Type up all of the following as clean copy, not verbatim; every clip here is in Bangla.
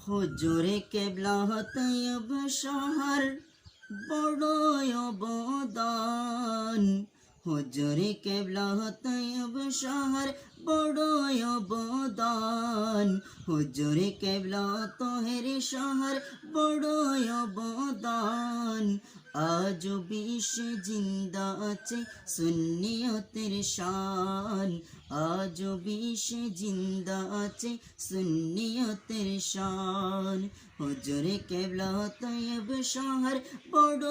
হুজুরে কেবলা তৈয়ব শহর বড় অবদান। হুজুরে কেবলা তৈয়ব শহর বড় অবদান। হুজুরে কেবলা তহের শহর বড় অবদান। আজ বিশ্বে জিন্দা আছে সুন্নিয়তের শান। আজ বিশ্বে জিন্দা আছে সুন্নিয়তের শান। হুজুরে কেবলা তৈয়ব শহর বড়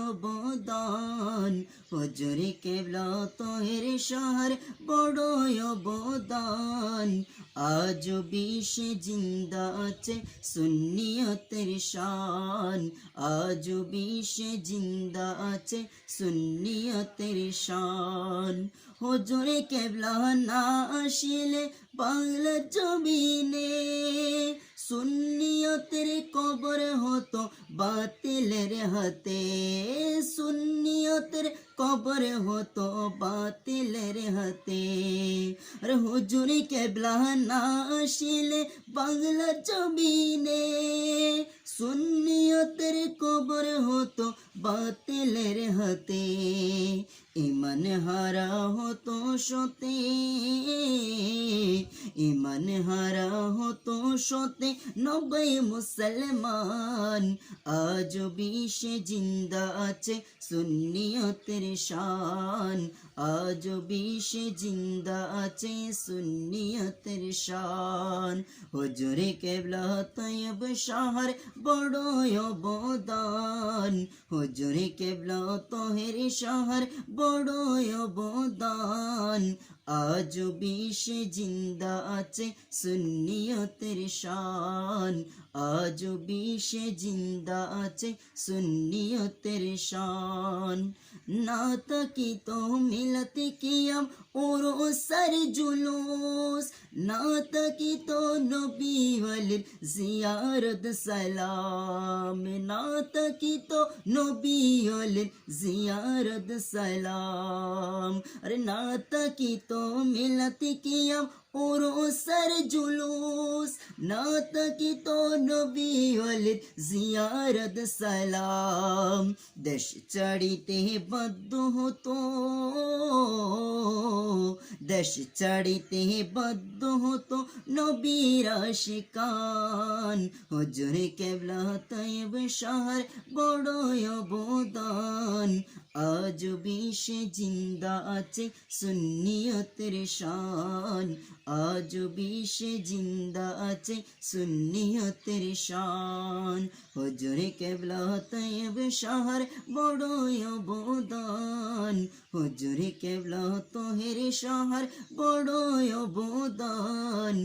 অবদান। হুজুরে কেবলা তহের শহর বড় অবদান। আজ বিশ্বে জিন্দা আছে সুন্নিয়তের শান। আজ বিশ্বে জিন্দা আছে সুন্নিয়তের শান। হুজুরে কেবলা না আসিলে বাংলা জমিনে সুন্নিয়তের কবর হতো বাতিলের হাতে। সুন্নিয়তের কবর হতো বাতিলের হাতে। আর হুজুরে কেবলা না আসিলে বাংলা জমিনে সুন্নিয়তের কবর হতো বাতিলের হাতে। ইমান হারা হতো সতে, ইমান হারা হতো সতে নব্বই মুসলমান। আজ বিশ্বে জিন্দা আছে সুন্নিয়তের শান। আজ বিশ্বে জিন্দা আছে সুন্নিয়তের শান। হুজুরে কেবলা তৈয়ব শহর বড় অবদান। হুজুরে কেবলা তহের শহর বড় অবদান। আজ বিশ্বে জিন্দা আছে সুন্নিয়তের শান। আজ বিশ্বে জিন্দা আছে সুন্নিয়তের শান। না তাকিত মিলত কিয়াম উরুসের জুলুস। না তাকিত নবী ওয়ালির জিয়ারত সালাম। না তাকিত নবী ওয়ালির জিয়ারত সালাম। আরে না তাকিত মিলত কিয়াম উরুসের জুলুস। না তাকিত নবী ওয়ালির জিয়ারত সালাম। দেশ ছাড়িতে বাধ্য হতো, দেশ ছাড়িতে বাধ্য হতো নবীর আশিকান। হুজুরে কেবলা তৈয়ব শহর বড় অবদান। আজ বিশ্বে জিন্দা আছে সুন্নিয়তের শান। আজ বিশ্বে জিন্দা আছে সুন্নিয়তের শান। হুজুরে কেবলা তৈয়ব শহর বড় অবদান। হুজুরে কেবলা তহের শহর বড় অবদান।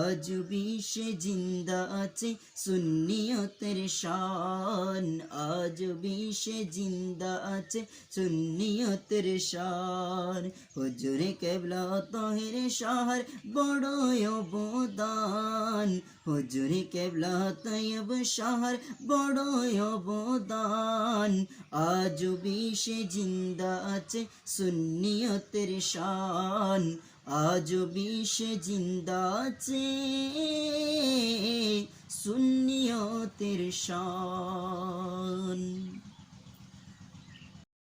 আজ বিশ্বে জিন্দা আছে সুন্নিয়তের শান। আজ বিশ্বে জিন্দা আছে সুন্নিয়তের শান। হুজুরে কেবলা তহের শহর বড় অবদান। হুজুরে কেবলা তৈয়ব শহর বড় অবদান। আজ বিশ্বে জিন্দা আছে সুন্নিয়তের শান। আজ বিশ্বে জিন্দা আছে সুন্নিয়তের শান।